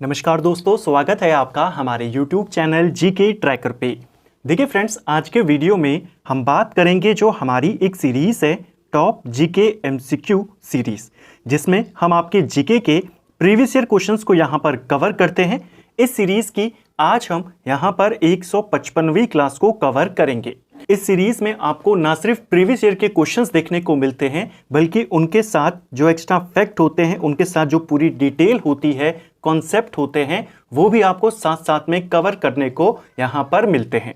नमस्कार दोस्तों, स्वागत है आपका हमारे YouTube चैनल जीके ट्रैकर पे। देखिए फ्रेंड्स, आज के वीडियो में हम बात करेंगे जो हमारी एक सीरीज़ है टॉप जीके एमसीक्यू सीरीज़, जिसमें हम आपके जीके के प्रीवियस ईयर क्वेश्चंस को यहाँ पर कवर करते हैं। इस सीरीज़ की आज हम यहाँ पर 155वीं क्लास को कवर करेंगे। इस सीरीज में आपको ना सिर्फ प्रीवियस ईयर के क्वेश्चंस देखने को मिलते हैं, बल्कि उनके साथ जो एक्स्ट्रा फैक्ट होते हैं, उनके साथ जो पूरी डिटेल होती है, कॉन्सेप्ट होते हैं, वो भी आपको साथ साथ में कवर करने को यहाँ पर मिलते हैं।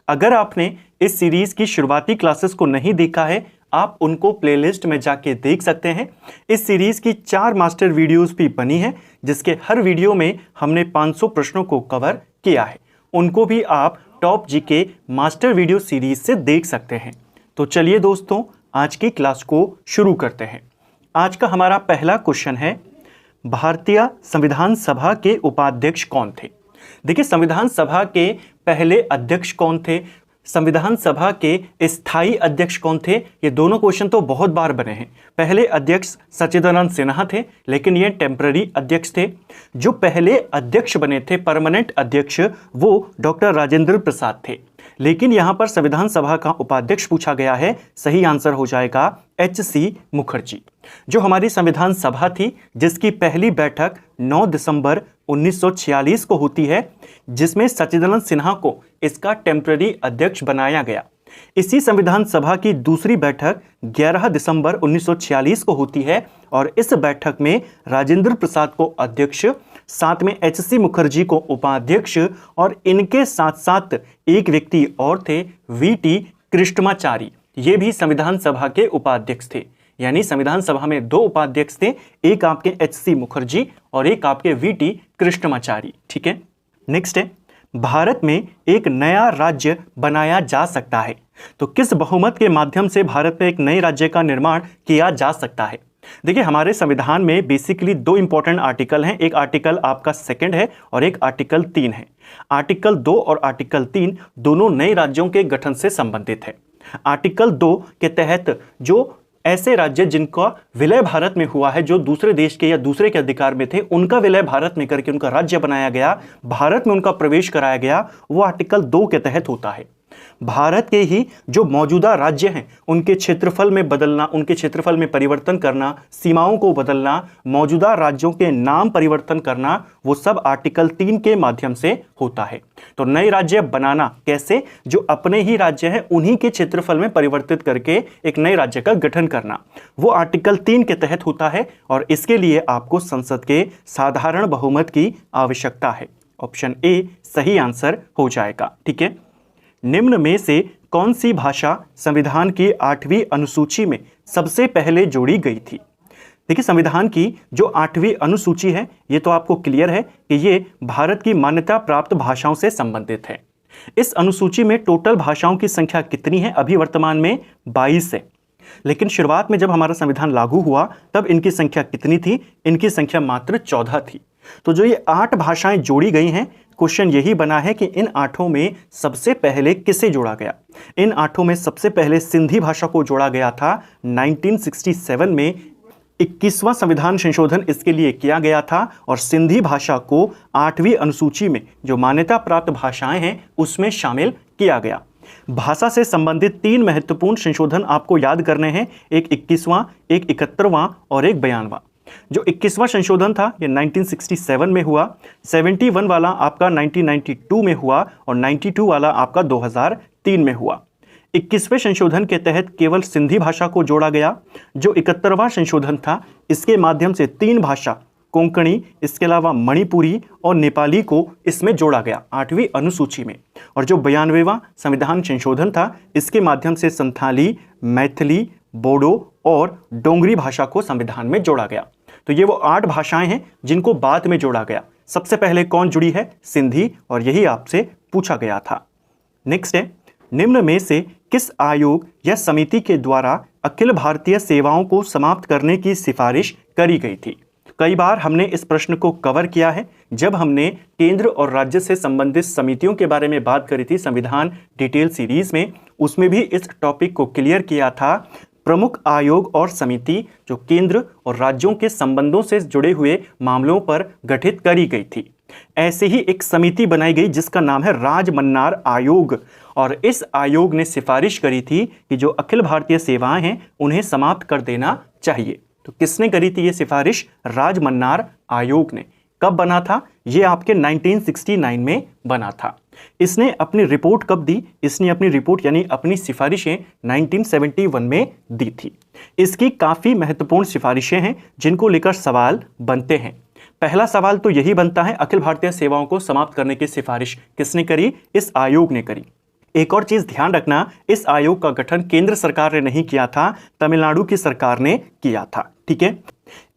अगर आपने इस सीरीज की शुरुआती क्लासेस को नहीं देखा है, आप उनको प्लेलिस्ट में जाके देख सकते हैं। इस सीरीज की 4 मास्टर वीडियोस भी बनी है, जिसके हर वीडियो में हमने 500 प्रश्नों को कवर किया है। उनको भी आप top GK master video series से देख सकते हैं। तो चलिए दोस्तों, आज की क्लास को शुरू करते हैं। आज का हमारा पहला क्वेश्चन है, भारतीय संविधान सभा के उपाध्यक्ष कौन थे? देखिए, संविधान सभा के पहले अध्यक्ष कौन थे, संविधान सभा के स्थायी अध्यक्ष कौन थे, ये दोनों क्वेश्चन तो बहुत बार बने हैं। पहले अध्यक्ष सच्चिदानंद सिन्हा थे, लेकिन ये टेम्पररी अध्यक्ष थे। जो पहले अध्यक्ष बने थे, परमानेंट अध्यक्ष, वो डॉक्टर राजेंद्र प्रसाद थे। लेकिन यहाँ पर संविधान सभा का उपाध्यक्ष पूछा गया है, सही आंसर हो जाएगा एच.सी. मुखर्जी। जो हमारी संविधान सभा थी, जिसकी पहली बैठक 9 दिसंबर 1946 को होती है, जिसमें सच्चिदानंद सिन्हा को इसका टेम्पररी अध्यक्ष बनाया गया। इसी संविधान सभा की दूसरी बैठक 11 दिसंबर 1946 को होती है, और इस बैठक में राजेंद्र प्रसाद को अध्यक्ष, साथ में एच.सी. मुखर्जी को उपाध्यक्ष, और इनके साथ साथ एक व्यक्ति और थे, वी.टी. कृष्णमाचारी। ये भी संविधान सभा के उपाध्यक्ष थे। यानी संविधान सभा में 2 उपाध्यक्ष थे, एक आपके एच.सी. मुखर्जी और एक आपके वी.टी. कृष्णमाचारी। ठीक है, नेक्स्ट है, भारत में एक नया राज्य बनाया जा सकता है, तो किस बहुमत के माध्यम से भारत में एक नए राज्य का निर्माण किया जा सकता है? देखिए, हमारे संविधान में बेसिकली 2 इंपॉर्टेंट आर्टिकल हैं। एक आर्टिकल आपका 2 है और एक आर्टिकल 3 है। आर्टिकल 2 और आर्टिकल 3 दोनों नए राज्यों के गठन से संबंधित है। आर्टिकल 2 के तहत जो ऐसे राज्य जिनका विलय भारत में हुआ है, जो दूसरे देश के या दूसरे के अधिकार में थे, उनका विलय भारत में करके उनका राज्य बनाया गया, भारत में उनका प्रवेश कराया गया, वो आर्टिकल 2 के तहत होता है। भारत के ही जो मौजूदा राज्य हैं, उनके क्षेत्रफल में बदलना, उनके क्षेत्रफल में परिवर्तन करना, सीमाओं को बदलना, मौजूदा राज्यों के नाम परिवर्तन करना, वो सब आर्टिकल 3 के माध्यम से होता है। तो नए राज्य बनाना कैसे? जो अपने ही राज्य हैं, उन्हीं के क्षेत्रफल में परिवर्तित करके एक नए राज्य का गठन करना, वो आर्टिकल 3 के तहत होता है, और इसके लिए आपको संसद के साधारण बहुमत की आवश्यकता है। ऑप्शन ए सही आंसर हो जाएगा। ठीक है, निम्न में से कौन सी भाषा संविधान की 8वीं अनुसूची में सबसे पहले जोड़ी गई थी? देखिए, संविधान की जो 8वीं अनुसूची है, ये तो आपको क्लियर है कि ये भारत की मान्यता प्राप्त भाषाओं से संबंधित है। इस अनुसूची में टोटल भाषाओं की संख्या कितनी है? अभी वर्तमान में 22 है, लेकिन शुरुआत में जब हमारा संविधान लागू हुआ, तब इनकी संख्या कितनी थी? इनकी संख्या मात्र 14 थी। तो जो ये 8 भाषाएं जोड़ी गई हैं, क्वेश्चन यही बना है कि इन 8 में सबसे पहले किसे जोड़ा गया? इन 8 में सबसे पहले सिंधी भाषा को जोड़ा गया था 1967 में। 21वां संविधान संशोधन इसके लिए किया गया था, और सिंधी भाषा को 8वीं अनुसूची में जो मान्यता प्राप्त भाषाएं हैं, उसमें शामिल किया गया। भाषा से संबंधित 3 महत्वपूर्ण संशोधन आपको याद करने हैं, एक 21वां, एक 71वां और एक 92वां। जो 21वां संशोधन था, ये 1967 में हुआ, 71 वाला आपका 1992 में हुआ, और 92 वाला आपका 2003 में हुआ। 21वें संशोधन के तहत केवल सिंधी भाषा को जोड़ा गया। जो 71वां संशोधन था, इसके माध्यम से 3 भाषा, कोंकणी, इसके अलावा मणिपुरी और नेपाली को इसमें जोड़ा गया 8वीं अनुसूची में। और जो 92वां संविधान संशोधन था, इसके माध्यम से संथाली, मैथिली, बोडो और डोंगरी भाषा को संविधान में जोड़ा गया। तो ये वो 8 भाषाएं हैं जिनको बाद में जोड़ा गया। सबसे पहले कौन जुड़ी है? सिंधी, और यही आपसे पूछा गया था। नेक्स्ट है, निम्न में से किस आयोग या समिति के द्वारा अखिल भारतीय सेवाओं को समाप्त करने की सिफारिश करी गई थी? कई बार हमने इस प्रश्न को कवर किया है जब हमने केंद्र और राज्य से संबंधित समितियों के बारे में बात करी थी संविधान डिटेल सीरीज में। उसमें भी इस टॉपिक को क्लियर किया था। प्रमुख आयोग और समिति जो केंद्र और राज्यों के संबंधों से जुड़े हुए मामलों पर गठित करी गई थी। ऐसे ही एक समिति बनाई गई जिसका नाम है राजमन्नार आयोग, और इस आयोग ने सिफारिश करी थी कि जो अखिल भारतीय सेवाएं हैं उन्हें समाप्त कर देना चाहिए। तो किसने करी थी ये सिफारिश? राजमन्नार आयोग ने। कब बना था? ये आपके 1969 में बना था। इसने अपनी रिपोर्ट कब दी? इसने अपनी रिपोर्ट यानी अपनी सिफारिशें 1971 में दी थी। इसकी काफ़ी महत्वपूर्ण सिफारिशें हैं जिनको लेकर सवाल बनते हैं। पहला सवाल तो यही बनता है, अखिल भारतीय सेवाओं को समाप्त करने की सिफारिश किसने करी? इस आयोग ने करी। एक और चीज ध्यान रखना, इस आयोग का गठन केंद्र सरकार ने नहीं किया था, तमिलनाडु की सरकार ने किया था। ठीक है।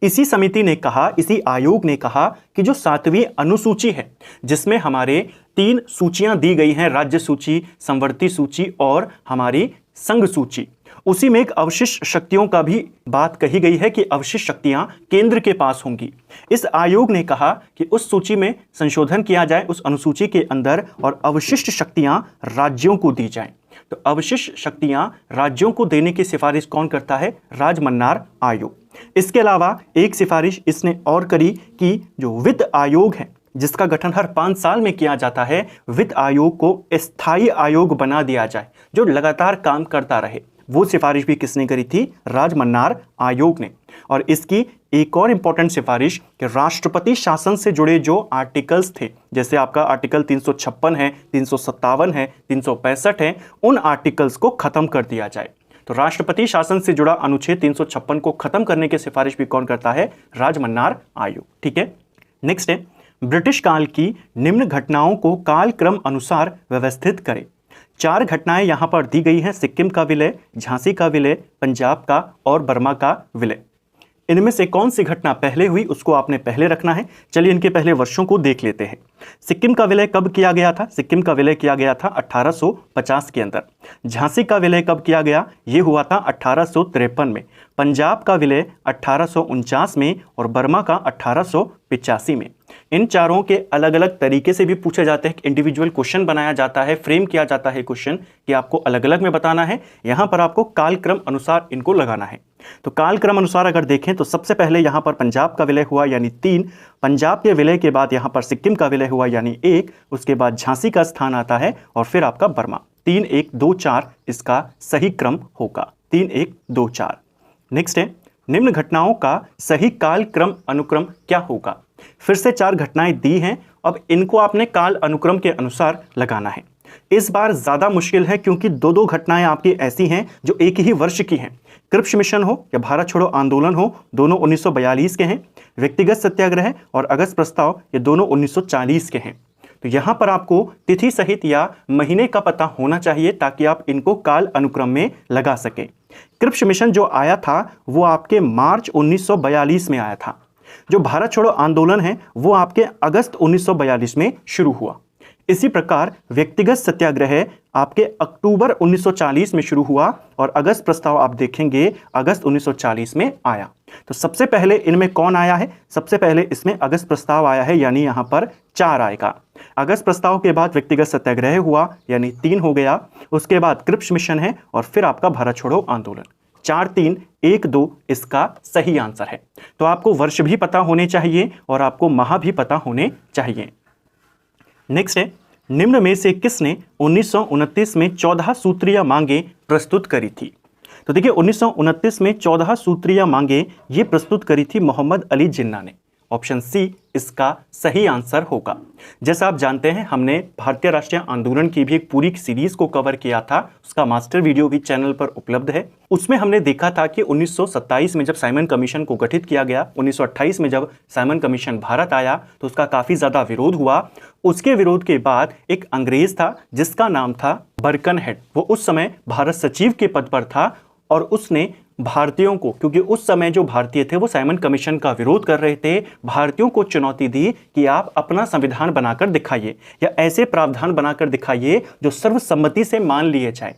इसी समिति ने कहा, इसी आयोग ने कहा कि जो 7वीं अनुसूची है जिसमें हमारे 3 सूचियां दी गई हैं, राज्य सूची, संवर्ती सूची और हमारी संघ सूची, उसी में एक अवशिष्ट शक्तियों का भी बात कही गई है कि अवशिष्ट शक्तियां केंद्र के पास होंगी। इस आयोग ने कहा कि उस सूची में संशोधन किया जाए उस अनुसूची के अंदर और अवशिष्ट शक्तियां राज्यों को दी जाएं। तो अवशिष्ट शक्तियां राज्यों को देने की सिफारिश कौन करता है? राजमन्नार आयोग। इसके अलावा एक सिफारिश इसने और करी कि जो वित्त आयोग है जिसका गठन हर 5 साल में किया जाता है, वित्त आयोग को स्थायी आयोग बना दिया जाए जो लगातार काम करता रहे। वो सिफारिश भी किसने करी थी? राजमन्नार आयोग ने। और इसकी एक और इंपॉर्टेंट सिफारिश कि राष्ट्रपति शासन से जुड़े जो आर्टिकल्स थे, जैसे आपका आर्टिकल 356 है, 357 है, 365 है, उन आर्टिकल्स को खत्म कर दिया जाए। तो राष्ट्रपति शासन से जुड़ा अनुच्छेद 356 को खत्म करने की सिफारिश भी कौन करता है? राजमन्नार आयोग। ठीक है। नेक्स्ट है, ब्रिटिश काल की निम्न घटनाओं को कालक्रम अनुसार व्यवस्थित करें। 4 घटनाएं यहां पर दी गई हैं, सिक्किम का विलय, झांसी का विलय, पंजाब का और बर्मा का विलय। इनमें से कौन सी घटना पहले हुई उसको आपने पहले रखना है। चलिए इनके पहले वर्षों को देख लेते हैं। सिक्किम का विलय कब किया गया था? सिक्किम का विलय किया गया था 1850 के अंदर। झांसी का विलय कब किया गया? ये हुआ था 1853 में। पंजाब का विलय 1849 में और बर्मा का 1885 में। इन चारों के अलग अलग तरीके से भी पूछे जाते हैं, इंडिविजुअल क्वेश्चन बनाया जाता है, फ्रेम किया जाता है क्वेश्चन कि आपको अलग अलग में बताना है। यहां पर आपको कालक्रम अनुसार इनको लगाना है। तो कालक्रम अनुसार अगर देखें तो सबसे पहले यहां पर पंजाब का विलय हुआ यानी 3, पंजाब के विलय के बाद यहां पर सिक्किम का विलय हुआ यानी 1, उसके बाद झांसी का स्थान आता है और फिर आपका बर्मा। 3, 1, 2, 4 इसका सही क्रम होगा। 3, 1, 2, 4। नेक्स्ट है, निम्न घटनाओं का सही काल क्रम अनुक्रम क्या होगा? फिर से 4 घटनाएं दी हैं, अब इनको आपने काल अनुक्रम के अनुसार लगाना है। इस बार ज्यादा मुश्किल है क्योंकि 2 घटनाएं आपकी ऐसी हैं जो एक ही वर्ष की हैं। क्रिप्स मिशन हो या भारत छोड़ो आंदोलन हो, दोनों 1942 के हैं। व्यक्तिगत सत्याग्रह और अगस्त प्रस्ताव, ये दोनों 1940 के हैं। तो यहां पर आपको तिथि सहित या महीने का पता होना चाहिए ताकि आप इनको काल अनुक्रम में लगा सकें। क्रिप्स मिशन जो आया था वो आपके मार्च 1942 में आया था। जो भारत छोड़ो आंदोलन है वो आपके अगस्त 1942 में शुरू हुआ। इसी प्रकार व्यक्तिगत सत्याग्रह आपके अक्टूबर 1940 में शुरू हुआ और अगस्त प्रस्ताव आप देखेंगे अगस्त 1940 में आया। तो सबसे पहले इनमें कौन आया है? सबसे पहले इसमें अगस्त प्रस्ताव आया है यानी यहां पर 4 आएगा। अगस्त प्रस्ताव के बाद व्यक्तिगत सत्याग्रह हुआ यानी 3 हो गया। उसके बाद क्रिप्स मिशन है और फिर आपका भारत छोड़ो आंदोलन। 4, 3, 1, 2 इसका सही आंसर है। तो आपको वर्ष भी पता होने चाहिए और आपको माह भी पता होने चाहिए। नेक्स्ट है, निम्न में से किसने 1929 में 14 सूत्रीय मांगे प्रस्तुत करी थी? तो देखिए 1929 में 14 सूत्रीय मांगे ये प्रस्तुत करी थी मोहम्मद अली जिन्ना ने। ऑप्शन सी इसका सही आंसर होगा। जैसा आप जानते हैं हमने भारतीय राष्ट्रीय आंदोलन की भी एक पूरी सीरीज को कवर किया था, उसका मास्टर वीडियो भी चैनल पर उपलब्ध है। उसमें हमने देखा था कि 1927 में जब साइमन कमीशन को गठित किया गया, 1928 में जब साइमन कमीशन भारत आया तो उसका काफी ज्यादा विरोध हुआ। उसके विरोध के बाद एक अंग्रेज था जिसका नाम था बर्कनहेड, वो उस समय भारत सचिव के पद पर था और उसने भारतीयों को, क्योंकि उस समय जो भारतीय थे वो साइमन कमीशन का विरोध कर रहे थे, भारतीयों को चुनौती दी कि आप अपना संविधान बनाकर दिखाइए या ऐसे प्रावधान बनाकर दिखाइए जो सर्वसम्मति से मान लिए जाए।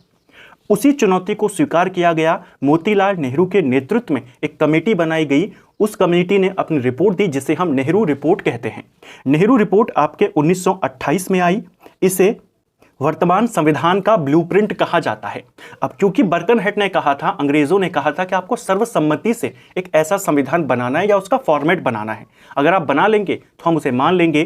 उसी चुनौती को स्वीकार किया गया। मोतीलाल नेहरू के नेतृत्व में एक कमेटी बनाई गई। उस कमेटी ने अपनी रिपोर्ट दी जिसे हम नेहरू रिपोर्ट कहते हैं। नेहरू रिपोर्ट आपके 1928 में आई। इसे वर्तमान संविधान का ब्लूप्रिंट कहा जाता है। अब क्योंकि बर्कनहेट ने कहा था, अंग्रेजों ने कहा था कि आपको सर्वसम्मति से एक ऐसा संविधान बनाना है या उसका फॉर्मेट बनाना है, अगर आप बना लेंगे तो हम उसे मान लेंगे।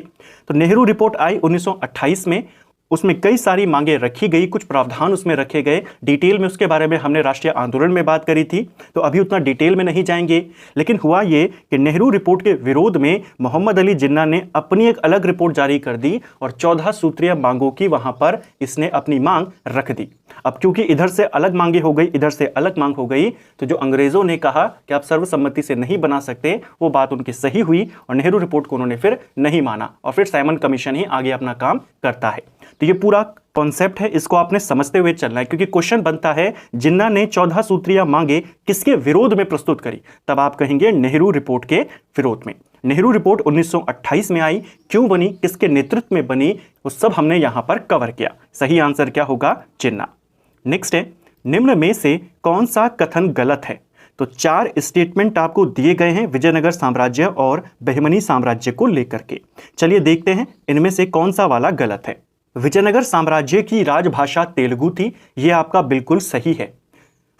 तो नेहरू रिपोर्ट आई 1928 में, उसमें कई सारी मांगे रखी गई, कुछ प्रावधान उसमें रखे गए। डिटेल में उसके बारे में हमने राष्ट्रीय आंदोलन में बात करी थी, तो अभी उतना डिटेल में नहीं जाएंगे। लेकिन हुआ ये कि नेहरू रिपोर्ट के विरोध में मोहम्मद अली जिन्ना ने अपनी एक अलग रिपोर्ट जारी कर दी और 14 सूत्रीय मांगों की वहां पर इसने अपनी मांग रख दी। अब क्योंकि इधर से अलग मांगे हो गई, इधर से अलग मांग हो गई, तो जो अंग्रेजों ने कहा कि आप सर्वसम्मति से नहीं बना सकते, वो बात उनकी सही हुई और नेहरू रिपोर्ट को उन्होंने फिर नहीं माना और फिर साइमन कमीशन ही आगे अपना काम करता है। तो ये पूरा कॉन्सेप्ट है, इसको आपने समझते हुए चलना है, क्योंकि क्वेश्चन बनता है जिन्ना ने 14 सूत्रीय मांगे किसके विरोध में प्रस्तुत करी, तब आप कहेंगे नेहरू रिपोर्ट के विरोध में। नेहरू रिपोर्ट 1928 में आई, क्यों बनी, किसके नेतृत्व में बनी, वो सब हमने यहां पर कवर किया। सही आंसर क्या होगा, जिन्ना। नेक्स्ट है, निम्न में से कौन सा कथन गलत है। तो 4 स्टेटमेंट आपको दिए गए हैं विजयनगर साम्राज्य और बहमनी साम्राज्य को लेकर के। चलिए देखते हैं इनमें से कौन सा वाला गलत है। विजयनगर साम्राज्य की राजभाषा तेलुगु थी, यह आपका बिल्कुल सही है।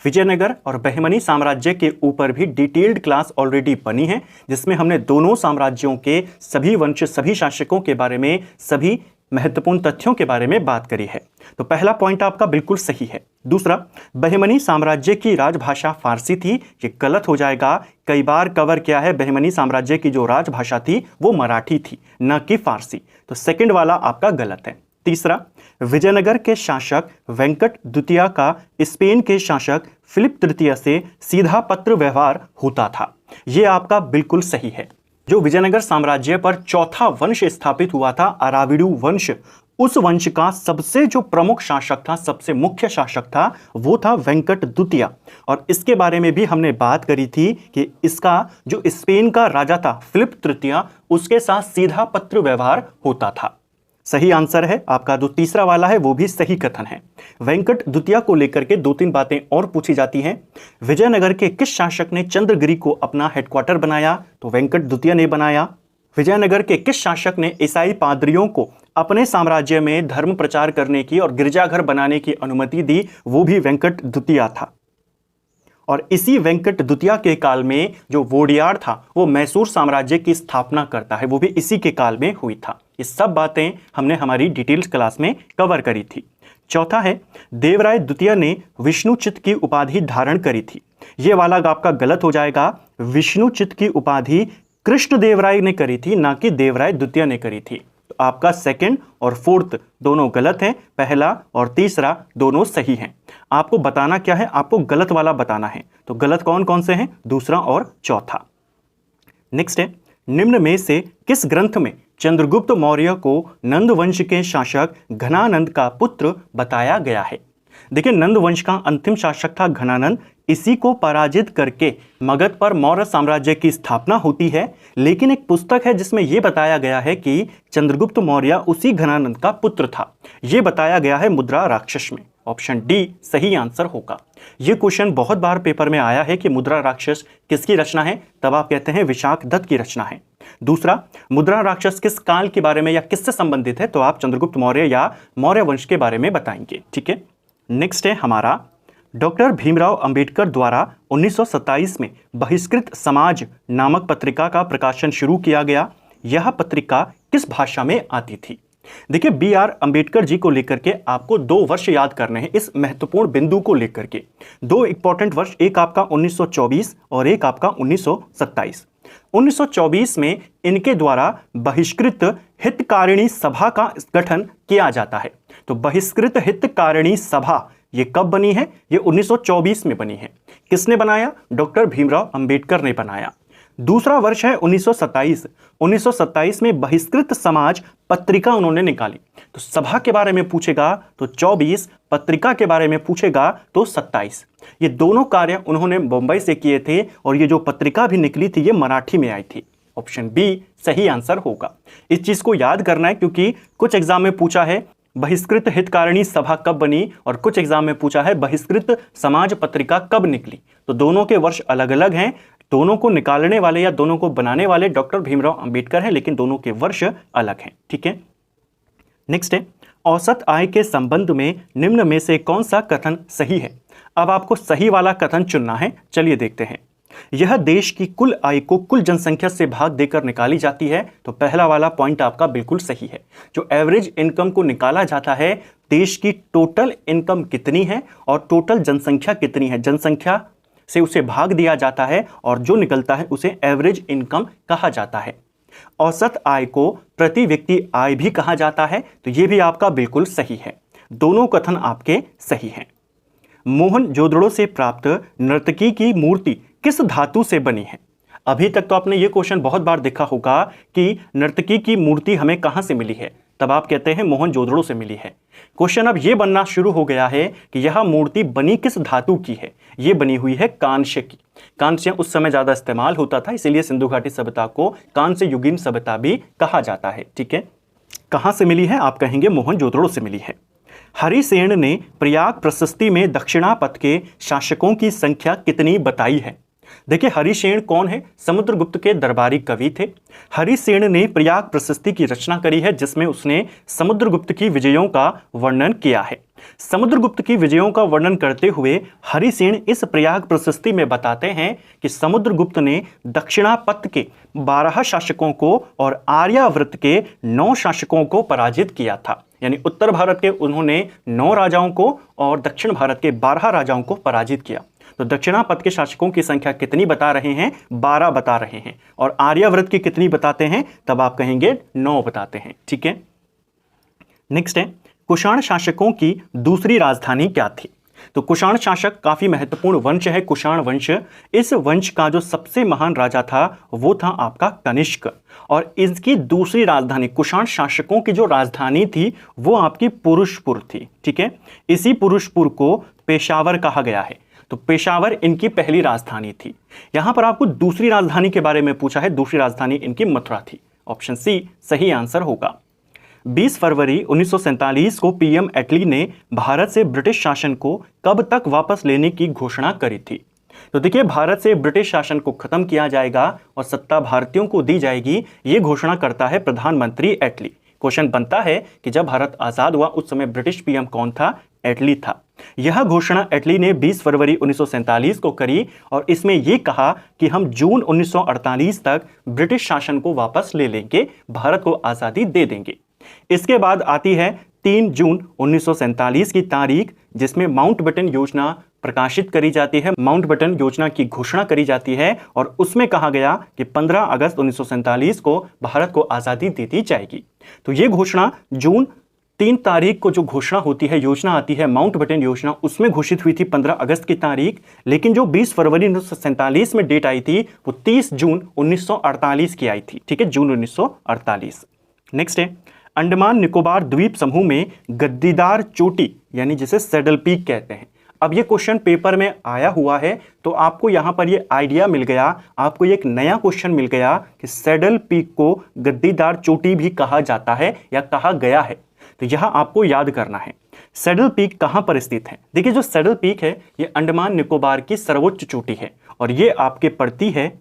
विजयनगर और बहमनी साम्राज्य के ऊपर भी डिटेल्ड क्लास ऑलरेडी बनी है, जिसमें हमने दोनों साम्राज्यों के सभी वंश, सभी शासकों के बारे में, सभी महत्वपूर्ण तथ्यों के बारे में बात करी है। तो पहला पॉइंट आपका बिल्कुल सही है। दूसरा, बहमनी साम्राज्य की राजभाषा फारसी थी, ये गलत हो जाएगा। कई बार कवर किया है, बहमनी साम्राज्य की जो राजभाषा थी वो मराठी थी, न कि फारसी। तो सेकंड वाला आपका गलत है। तीसरा, विजयनगर के शासक वेंकट द्वितीय का स्पेन के शासक फिलिप तृतीय से सीधा पत्र व्यवहार होता था, यह आपका बिल्कुल सही है। जो विजयनगर साम्राज्य पर चौथा वंश स्थापित हुआ था, अराविडू वंश, उस वंश का सबसे जो प्रमुख शासक था, सबसे मुख्य शासक था, वो था वेंकट द्वितीय। और इसके बारे में भी हमने बात करी थी कि इसका जो स्पेन का राजा था फिलिप तृतीय, उसके साथ सीधा पत्र व्यवहार होता था। सही आंसर है आपका जो तीसरा वाला है, वो भी सही कथन है। वेंकट द्वितीय को लेकर के 2-3 बातें और पूछी जाती हैं। विजयनगर के किस शासक ने चंद्रगिरी को अपना हेडक्वार्टर बनाया, तो वेंकट द्वितीय ने बनाया। विजयनगर के किस शासक ने ईसाई पादरियों को अपने साम्राज्य में धर्म प्रचार करने की और गिरजाघर बनाने की अनुमति दी, वो भी वेंकट द्वितीय था। और इसी वेंकट द्वितीय के काल में जो वोडियार था, वो मैसूर साम्राज्य की स्थापना करता है, वो भी इसी के काल में हुई था। ये सब बातें हमने हमारी डिटेल्स क्लास में कवर करी थी। चौथा है, देवराय द्वितीय ने विष्णुचित की उपाधि धारण करी थी, ये वाला आपका गलत हो जाएगा। विष्णुचित की उपाधि कृष्णदेवराय ने करी थी, ना कि देवराय द्वितीय ने करी थी। तो आपका सेकंड और फोर्थ दोनों गलत हैं, पहला और तीसरा दोनों सही हैं। आपको बताना क्या है, आपको गलत वाला बताना है। तो गलत कौन कौन से हैं, दूसरा और चौथा। नेक्स्ट है, निम्न में से किस ग्रंथ में चंद्रगुप्त मौर्य को नंद वंश के शासक घनानंद का पुत्र बताया गया है। देखिए, नंद वंश का अंतिम शासक था घनानंद, इसी को पराजित करके मगध पर मौर्य साम्राज्य की स्थापना होती है। लेकिन एक पुस्तक है जिसमें यह बताया गया है कि चंद्रगुप्त मौर्य उसी घनानंद का पुत्र था, यह बताया गया है मुद्रा राक्षस में। ऑप्शन डी सही आंसर होगा। यह क्वेश्चन बहुत बार पेपर में आया है कि मुद्रा राक्षस किसकी रचना है, तब आप कहते हैं विशाख दत्त की रचना है। दूसरा, मुद्रा राक्षस किस काल के बारे में या किससे संबंधित है, तो आप चंद्रगुप्त मौर्य या मौर्य वंश के बारे में बताएंगे। ठीक है, नेक्स्ट है हमारा, डॉक्टर भीमराव अंबेडकर द्वारा 1927 में बहिष्कृत समाज नामक पत्रिका का प्रकाशन शुरू किया गया। यह पत्रिका किस भाषा में आती थी। देखिए, BR अंबेडकर जी को लेकर के आपको 2 वर्ष याद करने हैं इस महत्वपूर्ण बिंदु को लेकर के। 2 इंपॉर्टेंट वर्ष, एक आपका 1924 और एक आपका 1927। 1924 में इनके द्वारा बहिष्कृत हितकारिणी सभा का गठन किया जाता है। तो बहिष्कृत हितकारिणी सभा ये कब बनी है, ये 1924 में बनी है। किसने बनाया, डॉक्टर भीमराव अंबेडकर ने बनाया। दूसरा वर्ष है 1927। 1927 में बहिष्कृत समाज पत्रिका उन्होंने निकाली। तो सभा के बारे में पूछेगा तो 24, पत्रिका के बारे में पूछेगा तो 27। ये दोनों कार्य उन्होंने मुंबई से किए थे और ये जो पत्रिका भी निकली थी ये मराठी में आई थी। ऑप्शन बी सही आंसर होगा। इस चीज को याद करना है क्योंकि कुछ एग्जाम में पूछा है बहिष्कृत हितकारिणी सभा कब बनी और कुछ एग्जाम में पूछा है बहिष्कृत समाज पत्रिका कब निकली। तो दोनों के वर्ष अलग अलग हैं, दोनों को निकालने वाले या दोनों को बनाने वाले डॉक्टर भीमराव अंबेडकर हैं, लेकिन दोनों के वर्ष अलग हैं। ठीक है, नेक्स्ट है, औसत आय के संबंध में निम्न में से कौन सा कथन सही है? अब आपको सही वाला कथन चुनना है। चलिए देखते हैं। यह देश की कुल आय को कुल जनसंख्या से भाग देकर निकाली जाती है। तो पहला वाला पॉइंट आपका बिल्कुल सही है। जो एवरेज इनकम को निकाला जाता है, देश की टोटल इनकम कितनी है और टोटल जनसंख्या कितनी है, जनसंख्या से उसे भाग दिया जाता है और जो निकलता है उसे एवरेज इनकम कहा जाता है। औसत आय को प्रति व्यक्ति आय भी कहा जाता है। तो यह भी आपका बिल्कुल सही है। दोनों कथन आपके सही हैं। मोहनजोदड़ो से प्राप्त नर्तकी की मूर्ति किस धातु से बनी है? अभी तक तो आपने ये क्वेश्चन बहुत बार देखा होगा कि नर्तकी की मूर्ति हमें कहां से मिली है, तब आप कहते हैं मोहनजोदड़ो से मिली है। क्वेश्चन अब यह बनना शुरू हो गया है कि यह मूर्ति बनी किस धातु की है। यह बनी हुई है कांस्य की। कांस्य उस समय ज्यादा इस्तेमाल होता था, इसीलिए सिंधु घाटी सभ्यता को कांस्य युगीन सभ्यता भी कहा जाता है। ठीक है, कहां से मिली है? आप कहेंगे मोहनजोदड़ो से मिली है। हरिसेन ने प्रयाग प्रशस्ति में दक्षिणापथ के शासकों की संख्या कितनी बताई है? देखिए, हरिसेन कौन है? समुद्रगुप्त के दरबारी कवि थे। हरिसेन ने प्रयाग प्रशस्ति की रचना करी है, जिसमें उसने समुद्रगुप्त की विजयों का वर्णन किया है। समुद्रगुप्त की विजयों का वर्णन करते हुए हरिसेन इस प्रयाग प्रशस्ति में बताते हैं कि समुद्रगुप्त ने दक्षिणापथ के 12 शासकों को और आर्यावर्त के 9 शासकों को पराजित किया था। यानी उत्तर भारत के उन्होंने 9 राजाओं को और दक्षिण भारत के 12 राजाओं को पराजित किया। तो दक्षिणापथ के शासकों की संख्या कितनी बता रहे हैं? 12 बता रहे हैं। और आर्यावर्त की कितनी बताते हैं? तब आप कहेंगे 9 बताते हैं। ठीक है, नेक्स्ट है, कुषाण शासकों की दूसरी राजधानी क्या थी? तो कुषाण शासक काफी महत्वपूर्ण वंश है, कुषाण वंश। इस वंश का जो सबसे महान राजा था वो था आपका कनिष्क। और इसकी दूसरी राजधानी, कुषाण शासकों की जो राजधानी थी वो आपकी पुरुषपुर थी। ठीक है, इसी पुरुषपुर को पेशावर कहा गया है। तो पेशावर इनकी पहली राजधानी थी। यहां पर आपको दूसरी राजधानी के बारे में पूछा है, दूसरी राजधानी इनकी मथुरा थी। ऑप्शन सी सही आंसर होगा। 20 फरवरी 1947 को पीएम एटली ने भारत से ब्रिटिश शासन को कब तक वापस लेने की घोषणा करी थी? तो देखिए, भारत से ब्रिटिश शासन को खत्म किया जाएगा और सत्ता भारतीयों को दी जाएगी, ये घोषणा करता है प्रधानमंत्री एटली। क्वेश्चन बनता है कि जब भारत आजाद हुआ उस समय ब्रिटिश पीएम कौन था? एटली था। यह घोषणा एटली ने 20 फरवरी 1947 को करी और इसमें यह कहा कि हम जून 1948 तक ब्रिटिश शासन को वापस ले लेंगे, भारत को आजादी दे देंगे। इसके बाद आती है 3 जून 1947 की तारीख, जिसमें माउंटबेटन योजना प्रकाशित करी जाती है। माउंटबेटन योजना की घोषणा करी जाती है और उसमें कहा गया कि 15 अगस्त 1947 को भारत को आजादी दे दी जाएगी। तो यह घोषणा जून 3 तारीख को जो घोषणा होती है, योजना आती है माउंटबेटन योजना, उसमें घोषित हुई थी 15 अगस्त की तारीख। लेकिन जो 20 फरवरी 1947 में डेट आई थी वो 30 जून 1948 की आई थी। ठीक है, जून 1948। नेक्स्ट है, अंडमान निकोबार द्वीप समूह में गद्दीदार चोटी यानी जिसे सैडल पीक कहते हैं। अब ये क्वेश्चन पेपर में आया हुआ है, तो आपको यहां पर ये आइडिया मिल गया, आपको एक नया क्वेश्चन मिल गया कि सैडल पीक को गद्दीदार चोटी भी कहा जाता है या कहा गया है। तो यह आपको याद करना है। सैडल पीक कहां पर स्थित है? देखिए, जो सैडल पीक है ये अंडमान निकोबार की सर्वोच्च चोटी है और ये आपके पड़ती है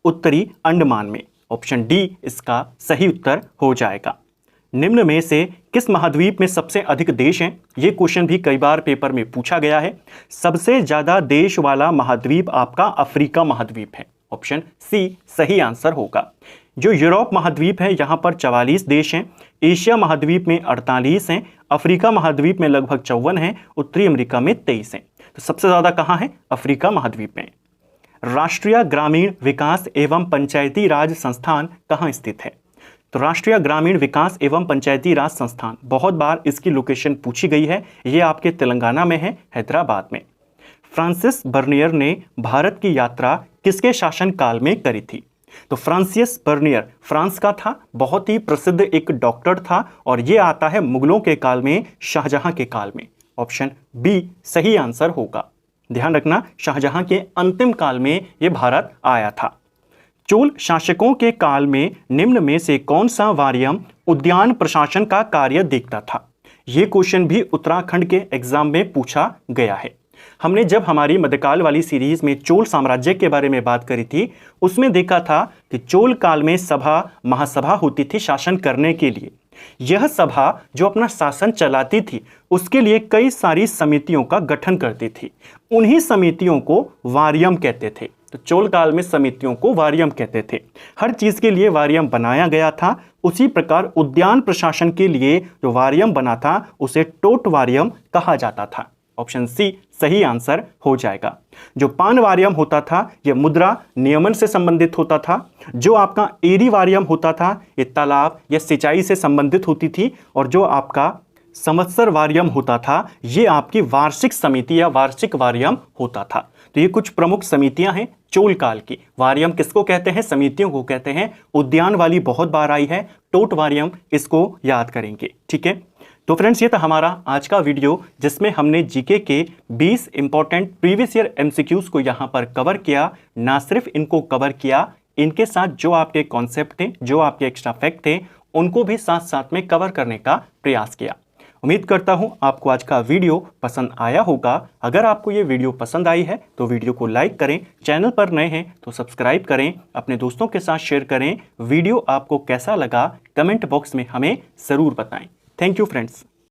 उत्तरी अंडमान में। ऑप्शन डी इसका सही उत्तर हो जाएगा। निम्न में से किस महाद्वीप में सबसे अधिक देश हैं? ये क्वेश्चन भी कई बार पेपर में पूछा गया है। सबसे ज्यादा देश वाला महाद्वीप आपका अफ्रीका महाद्वीप है। ऑप्शन सी सही आंसर होगा। जो यूरोप महाद्वीप है यहां पर 44 देश हैं, एशिया महाद्वीप में 48 हैं, अफ्रीका महाद्वीप में लगभग 54 हैं, उत्तरी अमेरिका में 23 हैं। तो सबसे ज्यादा कहां है? अफ्रीका महाद्वीप में। राष्ट्रीय ग्रामीण विकास एवं पंचायती राज संस्थान कहां स्थित है? तो राष्ट्रीय ग्रामीण विकास एवं पंचायती राज संस्थान, बहुत बार इसकी लोकेशन पूछी गई है। यह आपके तेलंगाना में है, हैदराबाद में। फ्रांसिस बर्नियर ने भारत की यात्रा किसके शासन काल में करी थी? तो फ्रांसिस बर्नियर फ्रांस का था, बहुत ही प्रसिद्ध एक डॉक्टर था और यह आता है मुगलों के काल में, शाहजहां के काल में। ऑप्शन बी सही आंसर होगा। ध्यान रखना, शाहजहां के अंतिम काल में यह भारत आया था। चोल शासकों के काल में निम्न में से कौन सा वारियम उद्यान प्रशासन का कार्य देखता था? यह क्वेश्चन भी उत्तराखंड के एग्जाम में पूछा गया है। हमने जब हमारी मध्यकाल वाली सीरीज में चोल साम्राज्य के बारे में बात करी थी, उसमें देखा था कि चोल काल में सभा महासभा होती थी शासन करने के लिए। यह सभा जो अपना शासन चलाती थी उसके लिए कई सारी समितियों का गठन करती थी। उन्हीं समितियों को वारियम कहते थे। तो चोल काल में समितियों को वारियम कहते थे। हर चीज के लिए वारियम बनाया गया था। उसी प्रकार उद्यान प्रशासन के लिए जो वारियम बना था उसे टोट वारियम कहा जाता था। ऑप्शन सी सही आंसर हो जाएगा। जो पान वारियम होता था यह मुद्रा नियमन से संबंधित होता था। जो आपका एरी वारियम होता था ये तालाब या सिंचाई से संबंधित होती थी। और जो आपका संवत्सर वारियम होता था ये आपकी वार्षिक समिति या वार्षिक वारियम होता था। तो ये कुछ प्रमुख समितियां हैं चोल काल की। वारियम किसको कहते हैं? समितियों को कहते हैं। उद्यान वाली बहुत बार आई है, टोट वारियम, इसको याद करेंगे। ठीक है, तो फ्रेंड्स ये था हमारा आज का वीडियो जिसमें हमने जीके के 20 इंपॉर्टेंट प्रीवियस ईयर एमसीक्यूज को यहाँ पर कवर किया। ना सिर्फ इनको कवर किया, इनके साथ जो आपके कॉन्सेप्ट थे, जो आपके एक्स्ट्रा फैक्ट थे, उनको भी साथ साथ में कवर करने का प्रयास किया। उम्मीद करता हूं आपको आज का वीडियो पसंद आया होगा। अगर आपको ये वीडियो पसंद आई है तो वीडियो को लाइक करें, चैनल पर नए हैं तो सब्सक्राइब करें, अपने दोस्तों के साथ शेयर करें। वीडियो आपको कैसा लगा कमेंट बॉक्स में हमें ज़रूर बताएं। Thank you friends.